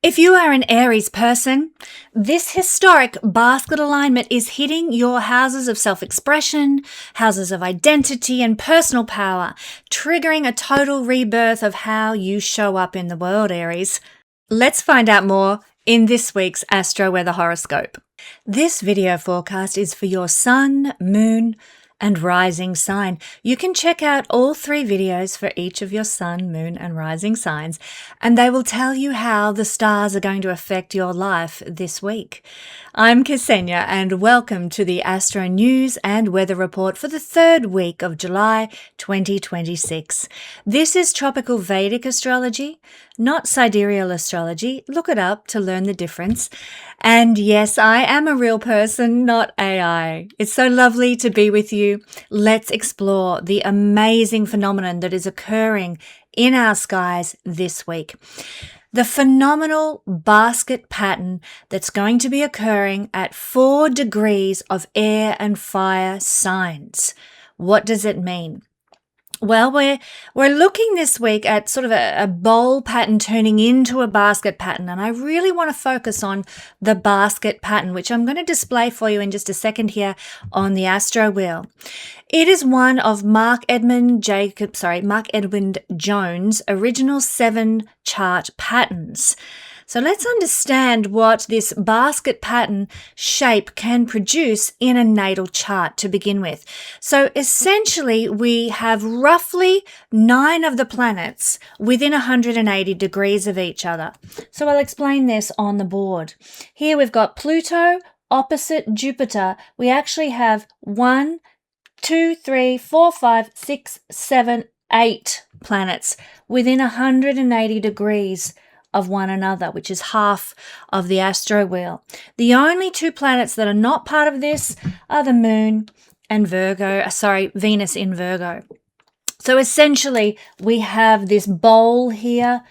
If you are an Aries person, this historic basket alignment is hitting your houses of self-expression, houses of identity and personal power, triggering a total rebirth of how you show up in the world, Aries. Let's find out more in this week's Astro Weather Horoscope. This video forecast is for your sun, moon, and rising sign. You can check out all 3 videos for each of your sun, moon, and rising signs, and they will tell you how the stars are going to affect your life this week. I'm Kesenya, and welcome to the Astro News and Weather Report for the 3rd week of July 2026. This is tropical Vedic astrology, not sidereal astrology. Look it up to learn the difference. And yes, I am a real person, not AI. It's so lovely to be with you. Let's explore the amazing phenomenon that is occurring in our skies this week. The phenomenal basket pattern that's going to be occurring at 4 degrees of air and fire signs. What does it mean? Well, we're looking this week at sort of a bowl pattern turning into a basket pattern, and I really want to focus on the basket pattern, which I'm going to display for you in just a second here on the Astro Wheel. It is one of Mark Edmund Jones' original 7 chart patterns. So let's understand what this basket pattern shape can produce in a natal chart to begin with. So essentially, we have roughly 9 of the planets within 180 degrees of each other. So I'll explain this on the board. Here we've got Pluto opposite Jupiter. We actually have 1, 2, 3, 4, 5, 6, 7, 8 planets within 180 degrees of one another, which is half of the astro wheel. The only 2 planets that are not part of this are the moon and Venus in Virgo. So essentially we have this bowl here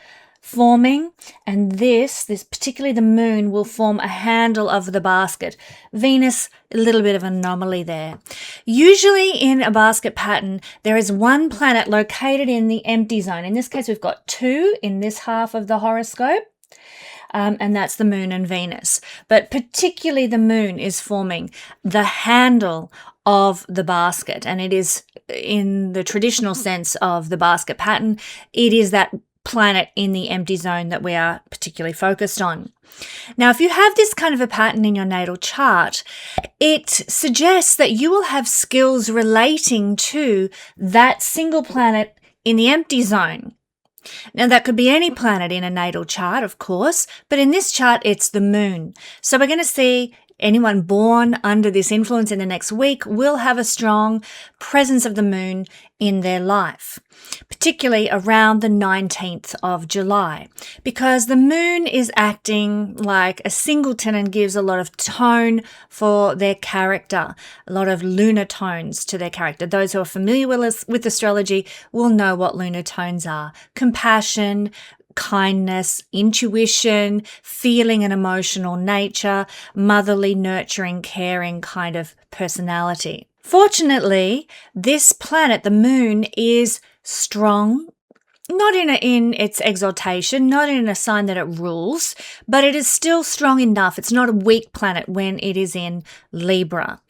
forming, and this particularly the moon will form a handle of the basket. Venus, a little bit of an anomaly there. Usually in a basket pattern, there is 1 planet located in the empty zone. In this case, we've got 2 in this half of the horoscope. And that's the moon and Venus. But particularly the moon is forming the handle of the basket. And it is, in the traditional sense of the basket pattern, it is that planet in the empty zone that we are particularly focused on. Now, if you have this kind of a pattern in your natal chart, it suggests that you will have skills relating to that single planet in the empty zone. Now, that could be any planet in a natal chart, of course, but in this chart, it's the moon. So we're going to see anyone born under this influence in the next week will have a strong presence of the moon in their life, particularly around the 19th of July, because the moon is acting like a singleton and gives a lot of tone for their character, a lot of lunar tones to their character. Those who are familiar with astrology will know what lunar tones are: compassion, kindness, intuition, feeling and emotional nature, motherly, nurturing, caring kind of personality. Fortunately, this planet, the moon, is strong, not in its exaltation, not in a sign that it rules, but it is still strong enough. It's not a weak planet when it is in Libra.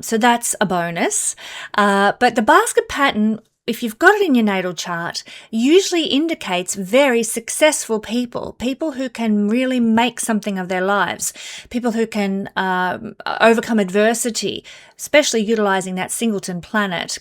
So that's a bonus. But the basket pattern, if you've got it in your natal chart, usually indicates very successful people who can really make something of their lives, people who can overcome adversity, especially utilizing that singleton planet.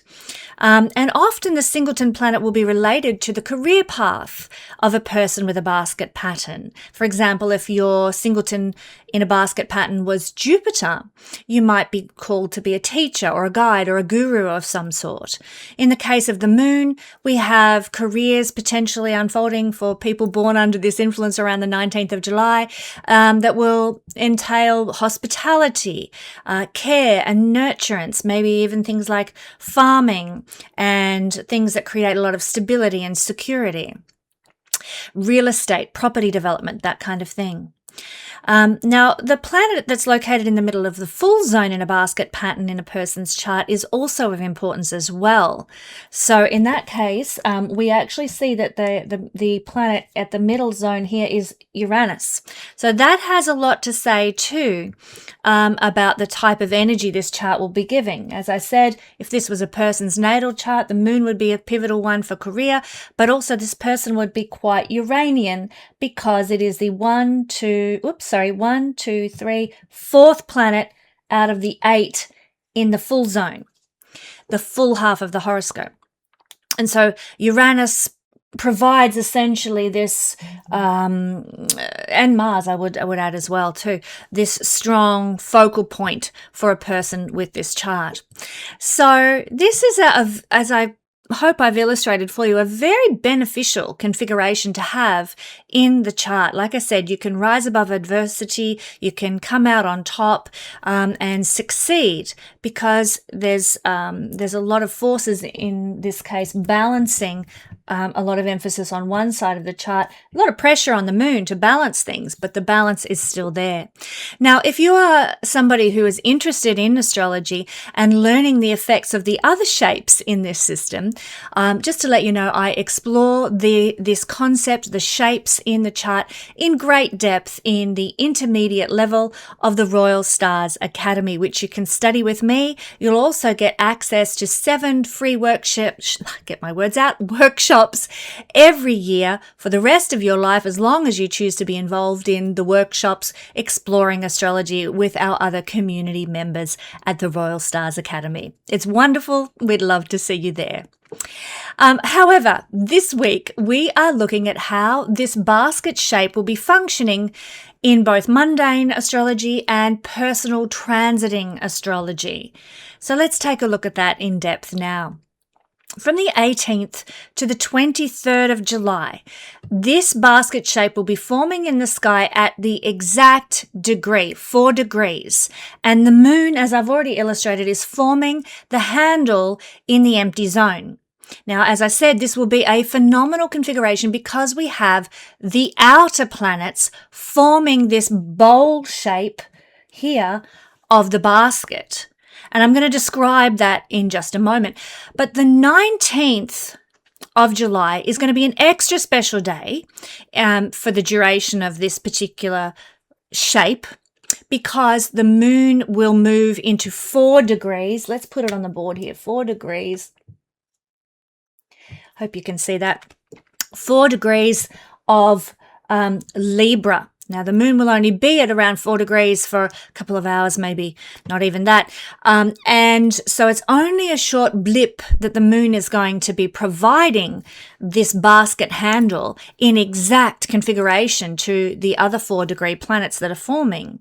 And often the singleton planet will be related to the career path of a person with a basket pattern. For example, if your singleton in a basket pattern was Jupiter, you might be called to be a teacher or a guide or a guru of some sort. In the case of the moon, we have careers potentially unfolding for people born under this influence around the 19th of July that will entail hospitality, care and nurturance, maybe even things like farming and things that create a lot of stability and security, real estate, property development, that kind of thing. Now, the planet that's located in the middle of the full zone in a basket pattern in a person's chart is also of importance as well. So in that case, we actually see that the planet at the middle zone here is Uranus. So that has a lot to say too about the type of energy this chart will be giving. As I said, if this was a person's natal chart, the moon would be a pivotal one for career, but also this person would be quite Uranian because it is the fourth planet out of the 8 in the full zone, the full half of the horoscope. And so Uranus provides essentially this, and Mars I would add as well too, this strong focal point for a person with this chart. So this is, as I hope I've illustrated for you, a very beneficial configuration to have in the chart. Like I said, you can rise above adversity, you can come out on top and succeed because there's a lot of forces in this case balancing a lot of emphasis on one side of the chart, a lot of pressure on the moon to balance things, but the balance is still there. Now, if you are somebody who is interested in astrology and learning the effects of the other shapes in this system, just to let you know, I explore this concept, the shapes in the chart, in great depth in the intermediate level of the Royal Stars Academy, which you can study with me. You'll also get access to 7 free workshops every year for the rest of your life, as long as you choose to be involved in the workshops exploring astrology with our other community members at the Royal Stars Academy. It's wonderful. We'd love to see you there. However, this week we are looking at how this basket shape will be functioning in both mundane astrology and personal transiting astrology. So let's take a look at that in depth now. From the 18th to the 23rd of July, this basket shape will be forming in the sky at the exact degree, 4 degrees. And the moon, as I've already illustrated, is forming the handle in the empty zone. Now, as I said, this will be a phenomenal configuration because we have the outer planets forming this bowl shape here of the basket. And I'm going to describe that in just a moment. But the 19th of July is going to be an extra special day for the duration of this particular shape because the moon will move into 4 degrees. Let's put it on the board here, 4 degrees. Hope you can see that. 4 degrees of Libra. Now, the moon will only be at around 4 degrees for a couple of hours, maybe not even that. And so it's only a short blip that the moon is going to be providing this basket handle in exact configuration to the other 4-degree planets that are forming.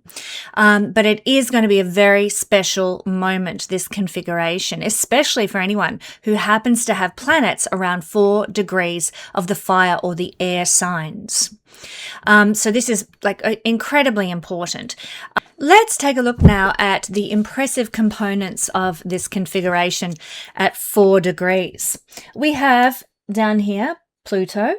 But it is going to be a very special moment, this configuration, especially for anyone who happens to have planets around 4 degrees of the fire or the air signs. So this is incredibly important. Let's take a look now at the impressive components of this configuration at 4 degrees. We have down here Pluto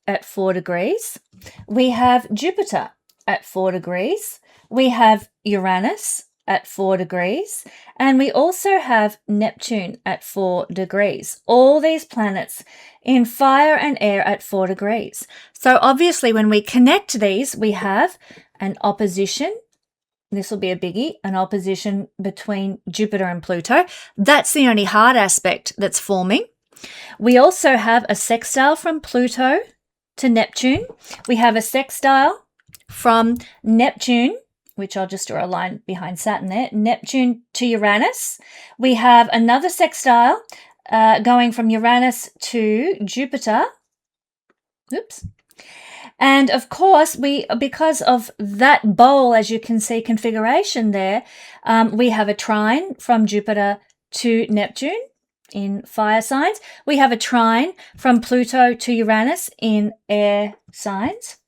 at 4 degrees. We have Jupiter at 4 degrees. We have Uranus at 4 degrees. And we also have Neptune at 4 degrees. All these planets in fire and air at 4 degrees. So obviously when we connect these, we have an opposition. This will be a biggie, an opposition between Jupiter and Pluto. That's the only hard aspect that's forming. We also have a sextile from Pluto to Neptune. We have a sextile from Neptune, which I'll just draw a line behind Saturn there, Neptune to Uranus. We have another sextile going from Uranus to Jupiter. Oops. And of course, because of that bowl, as you can see, configuration there, we have a trine from Jupiter to Neptune in fire signs. We have a trine from Pluto to Uranus in air signs.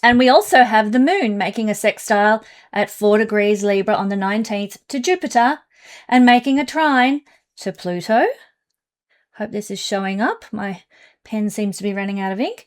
And we also have the moon making a sextile at 4 degrees Libra on the 19th to Jupiter and making a trine to Pluto. Hope this is showing up. My pen seems to be running out of ink.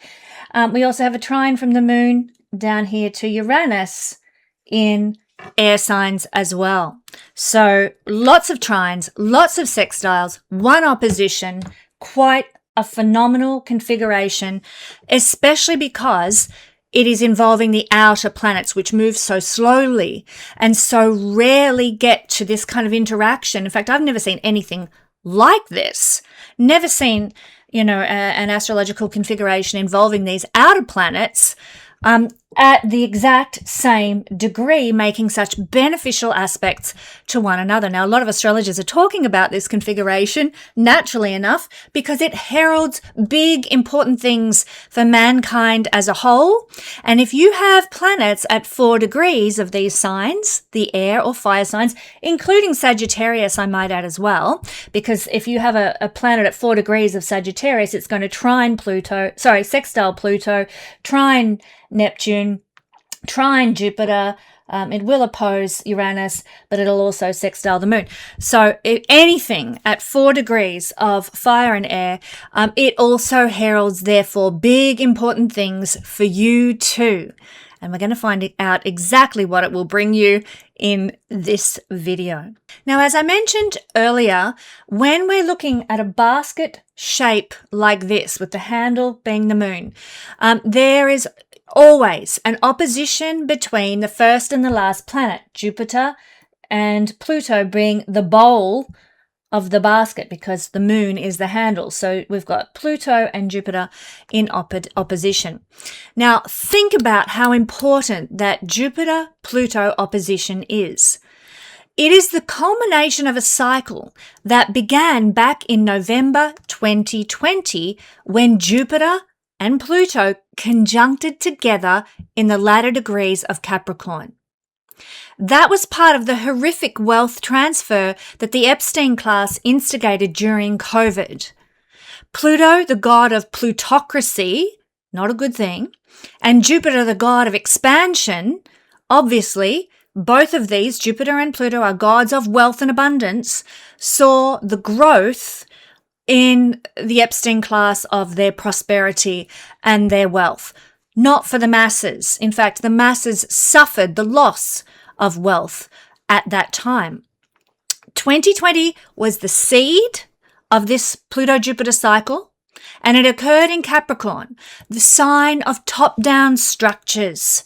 We also have a trine from the moon down here to Uranus in air signs as well. So lots of trines, lots of sextiles, one opposition, quite a phenomenal configuration, especially because it is involving the outer planets, which move so slowly and so rarely get to this kind of interaction. In fact, I've never seen anything like this. Never seen, an astrological configuration involving these outer planets at the exact same degree, making such beneficial aspects to one another. Now, a lot of astrologers are talking about this configuration, naturally enough, because it heralds big, important things for mankind as a whole. And if you have planets at 4 degrees of these signs, the air or fire signs, including Sagittarius, I might add as well, because if you have a planet at 4 degrees of Sagittarius, it's going to sextile Pluto, trine Neptune, trine Jupiter. It will oppose Uranus, but it'll also sextile the moon. So anything at 4 degrees of fire and air, it also heralds, therefore, big important things for you too. And we're going to find out exactly what it will bring you in this video. Now, as I mentioned earlier, when we're looking at a basket shape like this, with the handle being the moon, there is always an opposition between the first and the last planet, Jupiter and Pluto being the bowl of the basket, because the moon is the handle. So we've got Pluto and Jupiter in opposition. Now, think about how important that Jupiter-Pluto opposition is. It is the culmination of a cycle that began back in November 2020 when Jupiter and Pluto conjuncted together in the latter degrees of Capricorn. That was part of the horrific wealth transfer that the Epstein class instigated during COVID. Pluto, the god of plutocracy, not a good thing, and Jupiter, the god of expansion, obviously, both of these, Jupiter and Pluto, are gods of wealth and abundance, saw the growth in the Epstein class of their prosperity and their wealth. Not for the masses. In fact, the masses suffered the loss of wealth at that time. 2020 was the seed of this Pluto-Jupiter cycle, and it occurred in Capricorn, the sign of top-down structures,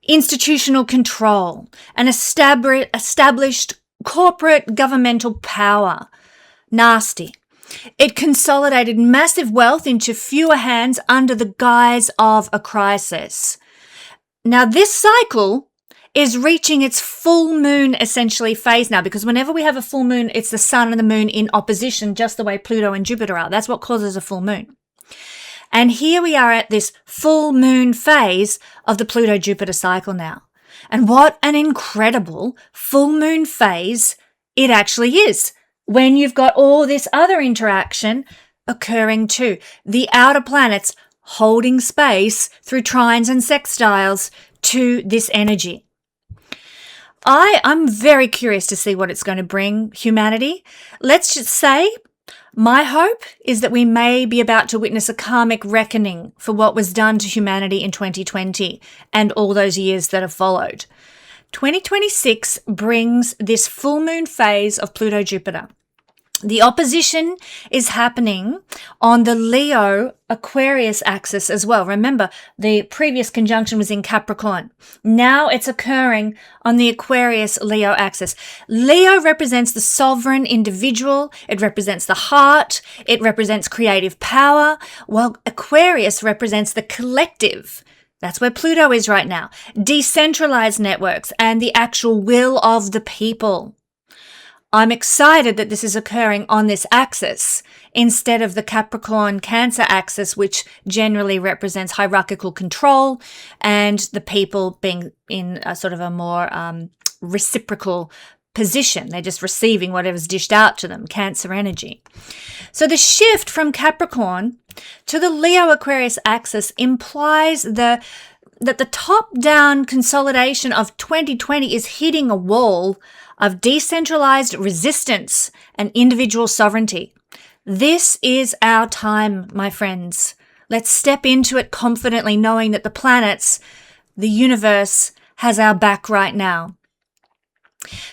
institutional control, and established corporate governmental power. Nasty. It consolidated massive wealth into fewer hands under the guise of a crisis. Now, this cycle is reaching its full moon, essentially, phase now, because whenever we have a full moon, it's the sun and the moon in opposition, just the way Pluto and Jupiter are. That's what causes a full moon. And here we are at this full moon phase of the Pluto-Jupiter cycle now. And what an incredible full moon phase it actually is, when you've got all this other interaction occurring too. The outer planets holding space through trines and sextiles to this energy. I'm very curious to see what it's going to bring humanity. Let's just say my hope is that we may be about to witness a karmic reckoning for what was done to humanity in 2020 and all those years that have followed. 2026 brings this full moon phase of Pluto-Jupiter. The opposition is happening on the Leo-Aquarius axis as well. Remember, the previous conjunction was in Capricorn. Now it's occurring on the Aquarius-Leo axis. Leo represents the sovereign individual. It represents the heart. It represents creative power, while Aquarius represents the collective. That's where Pluto is right now. Decentralized networks and the actual will of the people. I'm excited that this is occurring on this axis instead of the Capricorn-Cancer axis, which generally represents hierarchical control and the people being in a sort of a more reciprocal position. They're just receiving whatever's dished out to them, Cancer energy. So the shift from Capricorn to the Leo-Aquarius axis implies that the top-down consolidation of 2020 is hitting a wall of decentralized resistance and individual sovereignty. This is our time, my friends. Let's step into it confidently, knowing that the planets the universe has our back right now.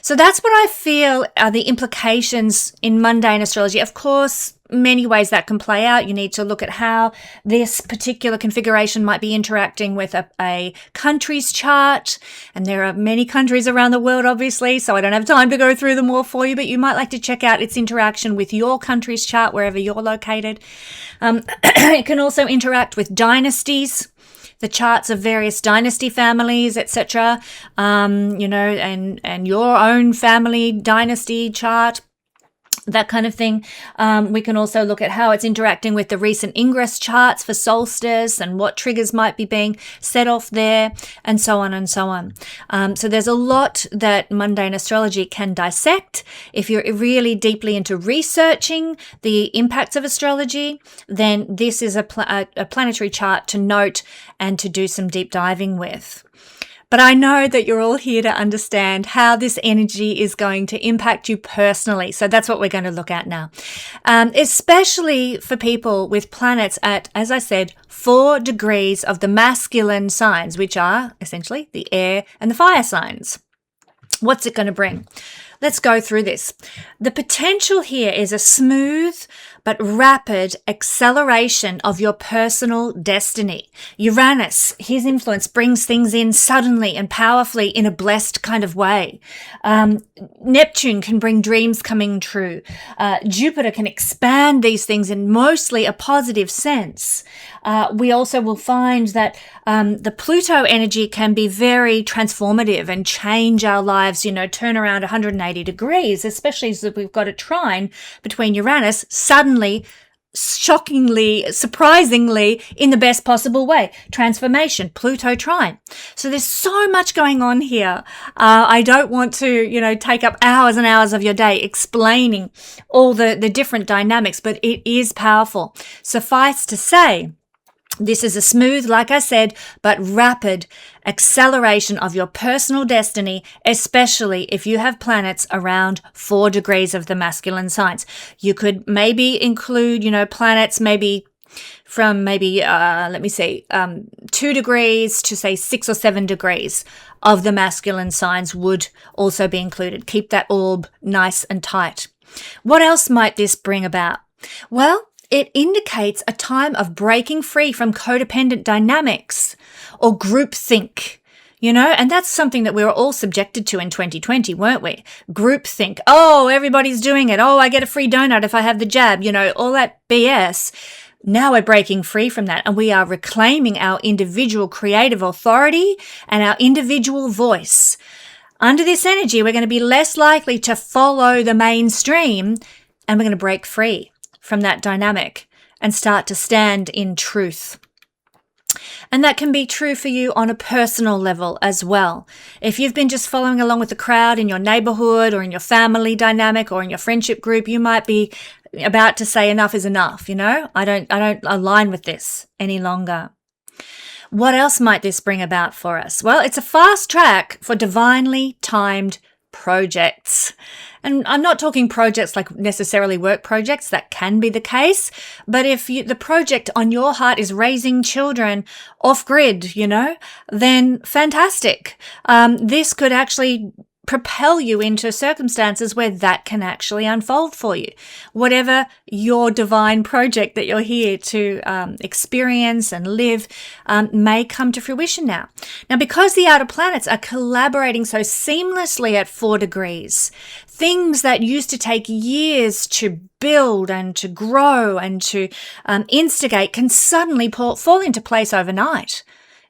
So that's what I feel are the implications in mundane astrology. Of course, many ways that can play out. You need to look at how this particular configuration might be interacting with a country's chart. And there are many countries around the world, obviously, so I don't have time to go through them all for you, but you might like to check out its interaction with your country's chart, wherever you're located. It can also interact with dynasties, the charts of various dynasty families, etc., and your own family dynasty chart, that kind of thing. We can also look at how it's interacting with the recent ingress charts for solstice and what triggers might be being set off there, and so on and so on. So there's a lot that mundane astrology can dissect. If you're really deeply into researching the impacts of astrology, then this is a planetary chart to note and to do some deep diving with. But I know that you're all here to understand how this energy is going to impact you personally. So that's what we're going to look at now. Especially for people with planets at, as I said, 4 degrees of the masculine signs, which are essentially the air and the fire signs. What's it going to bring? Let's go through this. The potential here is a smooth but rapid acceleration of your personal destiny. Uranus, his influence brings things in suddenly and powerfully in a blessed kind of way. Neptune can bring dreams coming true. Jupiter can expand these things in mostly a positive sense. We also will find that the Pluto energy can be very transformative and change our lives, turn around 180 degrees, especially as we've got a trine between Uranus, suddenly, shockingly, surprisingly, in the best possible way. Transformation, Pluto trine. So there's so much going on here. I don't want to, take up hours and hours of your day explaining all the different dynamics, but it is powerful. Suffice to say, this is a smooth, like I said, but rapid acceleration of your personal destiny, especially if you have planets around 4 degrees of the masculine signs. You could maybe include, planets maybe from 2 degrees to say 6 or 7 degrees of the masculine signs would also be included. Keep that orb nice and tight. What else might this bring about? Well, it indicates a time of breaking free from codependent dynamics or groupthink, and that's something that we were all subjected to in 2020, weren't we? Groupthink. Oh, everybody's doing it. Oh, I get a free donut if I have the jab, all that BS. Now we're breaking free from that, and we are reclaiming our individual creative authority and our individual voice. Under this energy, we're going to be less likely to follow the mainstream, and we're going to break free from that dynamic and start to stand in truth. And that can be true for you on a personal level as well. If you've been just following along with the crowd in your neighborhood or in your family dynamic or in your friendship group, you might be about to say enough is enough, I don't align with this any longer. What else might this bring about for us? Well, it's a fast track for divinely timed projects. And I'm not talking projects like necessarily work projects, that can be the case. But if the project on your heart is raising children off grid, then fantastic. This could actually propel you into circumstances where that can actually unfold for you. Whatever your divine project that you're here to experience and live may come to fruition now. Now, because the outer planets are collaborating so seamlessly at 4 degrees, things that used to take years to build and to grow and to instigate can suddenly fall into place overnight.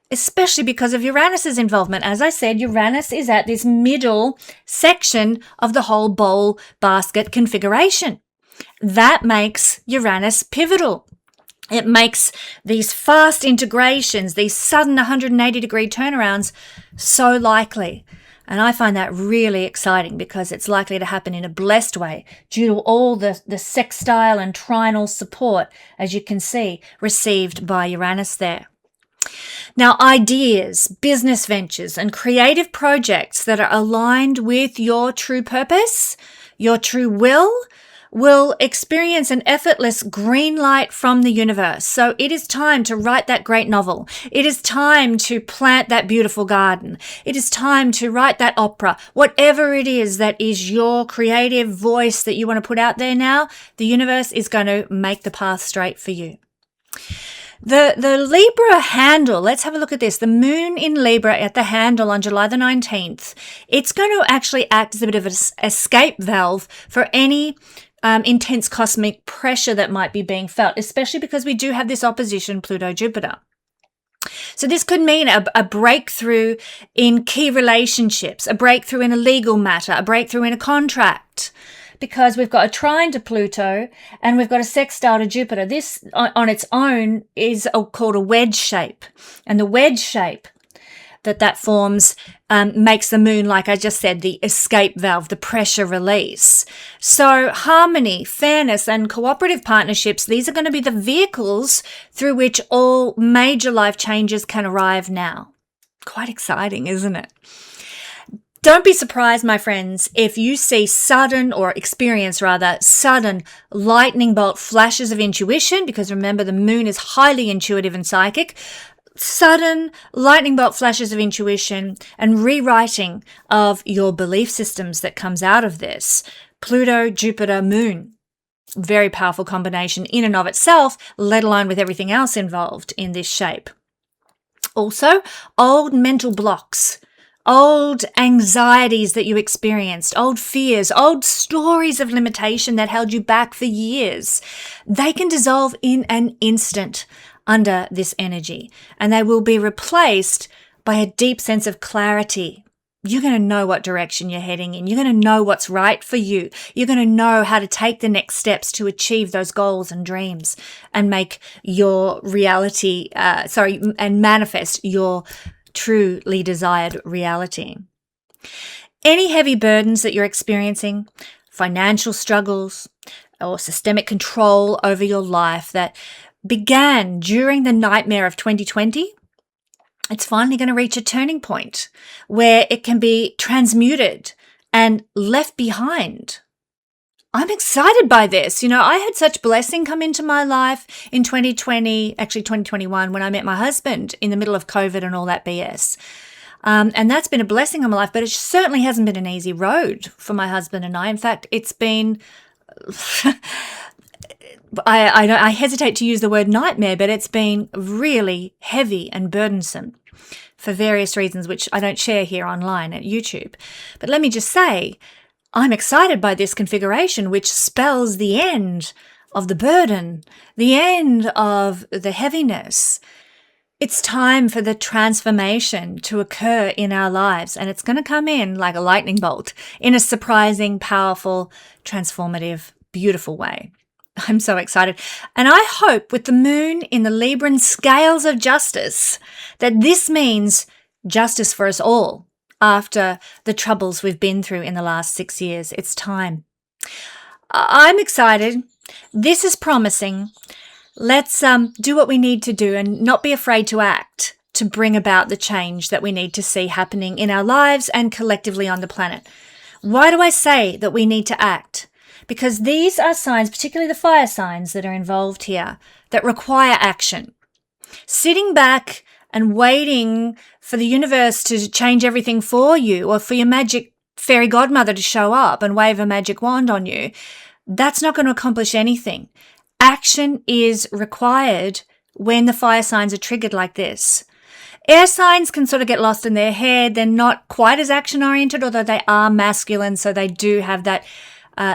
Especially because of Uranus's involvement. As I said, Uranus is at this middle section of the whole Barbault Basket configuration. That makes Uranus pivotal. It makes these fast integrations, these sudden 180-degree turnarounds so likely. And I find that really exciting because it's likely to happen in a blessed way due to all the sextile and trinal support, as you can see, received by Uranus there. Now, ideas, business ventures, and creative projects that are aligned with your true purpose, your true will will experience an effortless green light from the universe. So it is time to write that great novel. It is time to plant that beautiful garden. It is time to write that opera. Whatever it is that is your creative voice that you want to put out there now, the universe is going to make the path straight for you. The Libra handle, let's have a look at this. The moon in Libra at the handle on July the 19th, it's going to actually act as a bit of an escape valve for any intense cosmic pressure that might be being felt, especially because we do have this opposition Pluto-Jupiter. So this could mean a breakthrough in key relationships, a breakthrough in a legal matter, a breakthrough in a contract, because we've got a trine to Pluto and we've got a sextile to Jupiter. This on its own is called a wedge shape. And the wedge shape that forms makes the moon, like I just said, the escape valve, the pressure release. So harmony, fairness, and cooperative partnerships, these are going to be the vehicles through which all major life changes can arrive now. Quite exciting, isn't it? Don't be surprised, my friends, if you see sudden lightning bolt flashes of intuition, because remember, the moon is highly intuitive and psychic. Sudden lightning bolt flashes of intuition and rewriting of your belief systems that comes out of this. Pluto, Jupiter, Moon. Very powerful combination in and of itself, let alone with everything else involved in this shape. Also, old mental blocks, old anxieties that you experienced, old fears, old stories of limitation that held you back for years. They can dissolve in an instant under this energy, and they will be replaced by a deep sense of clarity. You're going to know what direction you're heading in. You're going to know what's right for you. You're going to know how to take the next steps to achieve those goals and dreams and make your reality, and manifest your truly desired reality. Any heavy burdens that you're experiencing, financial struggles or systemic control over your life that began during the nightmare of 2020, it's finally going to reach a turning point where it can be transmuted and left behind. I'm excited by this. You know, I had such blessing come into my life in 2021, when I met my husband in the middle of COVID and all that BS. And that's been a blessing in my life, but it certainly hasn't been an easy road for my husband and I. In fact, it's been, I hesitate to use the word nightmare, but it's been really heavy and burdensome for various reasons, which I don't share here online at YouTube. But let me just say, I'm excited by this configuration, which spells the end of the burden, the end of the heaviness. It's time for the transformation to occur in our lives, and it's going to come in like a lightning bolt in a surprising, powerful, transformative, beautiful way. I'm so excited. And I hope with the moon in the Libran scales of justice that this means justice for us all. After the troubles we've been through in the last 6 years, it's time. I'm excited. This is promising. Let's do what we need to do and not be afraid to act to bring about the change that we need to see happening in our lives and collectively on the planet. Why do I say that we need to act? Because these are signs, particularly the fire signs that are involved here, that require action. Sitting back and waiting for the universe to change everything for you, or for your magic fairy godmother to show up and wave a magic wand on you, that's not going to accomplish anything. Action is required when the fire signs are triggered like this. Air signs can sort of get lost in their head. They're not quite as action-oriented, although they are masculine, so they do have that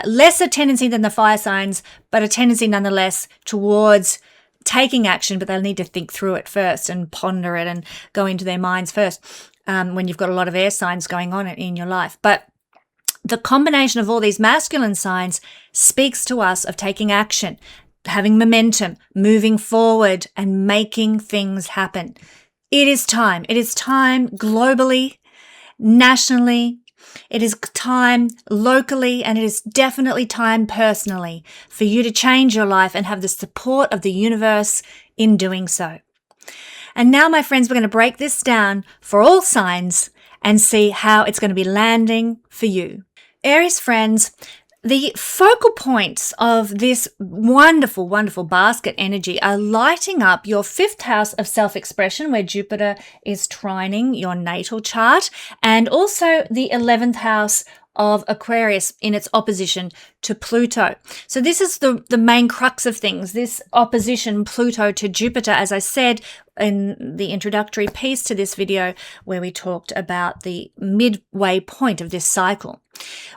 lesser tendency than the fire signs, but a tendency nonetheless towards taking action, but they'll need to think through it first and ponder it and go into their minds first when you've got a lot of air signs going on in your life. But the combination of all these masculine signs speaks to us of taking action, having momentum, moving forward and making things happen. It is time. It is time globally, nationally. It is time locally, and it is definitely time personally for you to change your life and have the support of the universe in doing so. And now, my friends, we're going to break this down for all signs and see how it's going to be landing for you. Aries friends, The focal points of this wonderful, wonderful basket energy are lighting up your 5th house of self-expression, where Jupiter is trining your natal chart, and also the 11th house of Aquarius in its opposition to Pluto. So this is the main crux of things, this opposition Pluto to Jupiter, as I said in the introductory piece to this video, where we talked about the midway point of this cycle.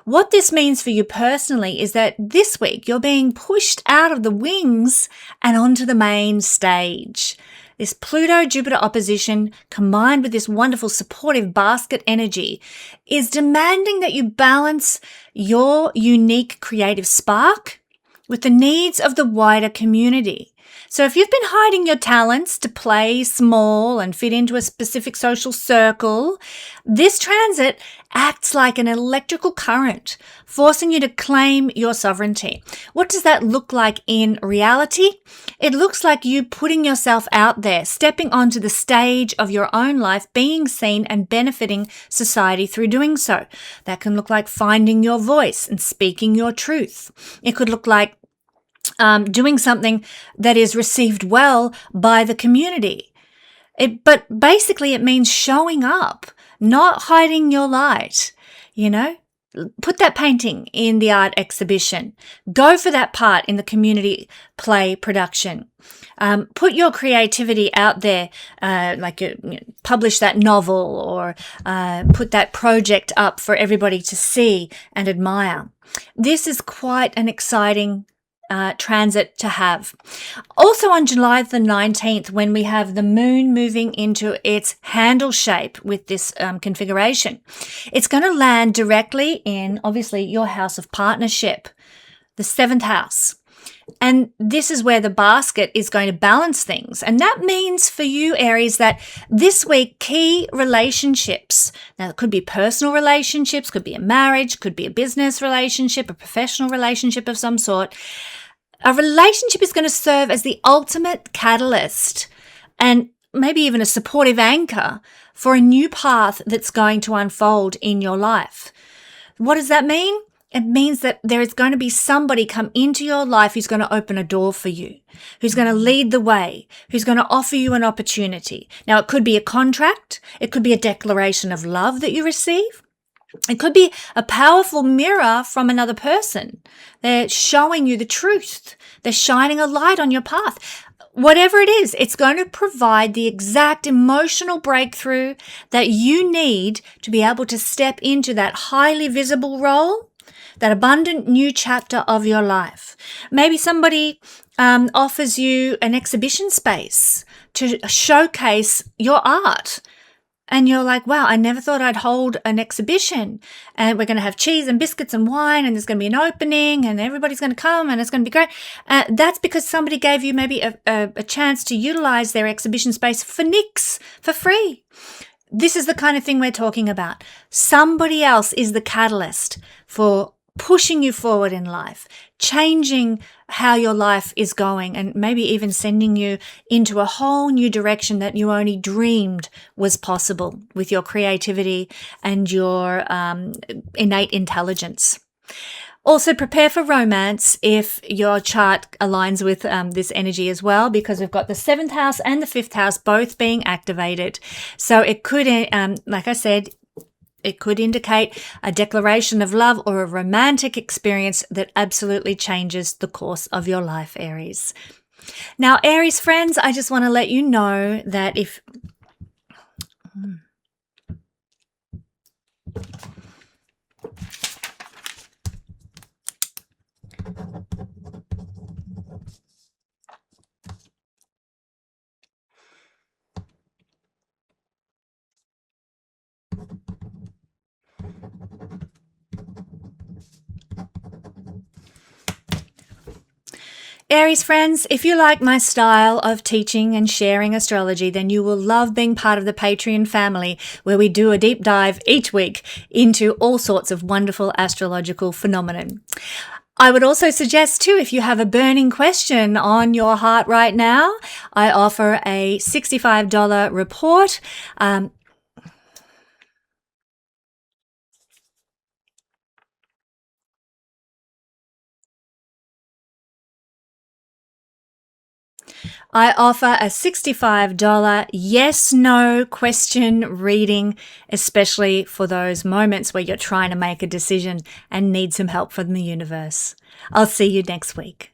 What this means for you personally is that this week you're being pushed out of the wings and onto the main stage. This Pluto-Jupiter opposition, combined with this wonderful supportive basket energy, is demanding that you balance your unique creative spark with the needs of the wider community. So if you've been hiding your talents to play small and fit into a specific social circle, this transit acts like an electrical current, forcing you to claim your sovereignty. What does that look like in reality? It looks like you putting yourself out there, stepping onto the stage of your own life, being seen and benefiting society through doing so. That can look like finding your voice and speaking your truth. It could look like doing something that is received well by the community. But basically it means showing up, not hiding your light, Put that painting in the art exhibition. Go for that part in the community play production. Put your creativity out there, publish that novel or put that project up for everybody to see and admire. This is quite an exciting transit to have. Also on July the 19th, when we have the moon moving into its handle shape with this configuration, it's going to land directly in, obviously, your house of partnership, the 7th house. And this is where the basket is going to balance things. And that means for you, Aries, that this week, key relationships, now it could be personal relationships, could be a marriage, could be a business relationship, a professional relationship of some sort. A relationship is going to serve as the ultimate catalyst and maybe even a supportive anchor for a new path that's going to unfold in your life. What does that mean? It means that there is going to be somebody come into your life who's going to open a door for you, who's going to lead the way, who's going to offer you an opportunity. Now, it could be a contract. It could be a declaration of love that you receive. It could be a powerful mirror from another person. They're showing you the truth. They're shining a light on your path. Whatever it is, it's going to provide the exact emotional breakthrough that you need to be able to step into that highly visible role, that abundant new chapter of your life. Maybe somebody offers you an exhibition space to showcase your art. And you're like, wow, I never thought I'd hold an exhibition. And we're going to have cheese and biscuits and wine, and there's going to be an opening, and everybody's going to come, and it's going to be great. That's because somebody gave you maybe a chance to utilize their exhibition space for nix, for free. This is the kind of thing we're talking about. Somebody else is the catalyst for pushing you forward in life, changing how your life is going, and maybe even sending you into a whole new direction that you only dreamed was possible with your creativity and your innate intelligence. Also, prepare for romance if your chart aligns with this energy as well, because we've got the 7th house and the 5th house both being activated. So it could, like I said, it could indicate a declaration of love or a romantic experience that absolutely changes the course of your life, Aries. Now, Aries friends, I just want to let you know that if... Aries friends, if you like my style of teaching and sharing astrology, then you will love being part of the Patreon family, where we do a deep dive each week into all sorts of wonderful astrological phenomenon. I would also suggest too, if you have a burning question on your heart right now, I offer a $65 report. I offer a $65 yes/no question reading, especially for those moments where you're trying to make a decision and need some help from the universe. I'll see you next week.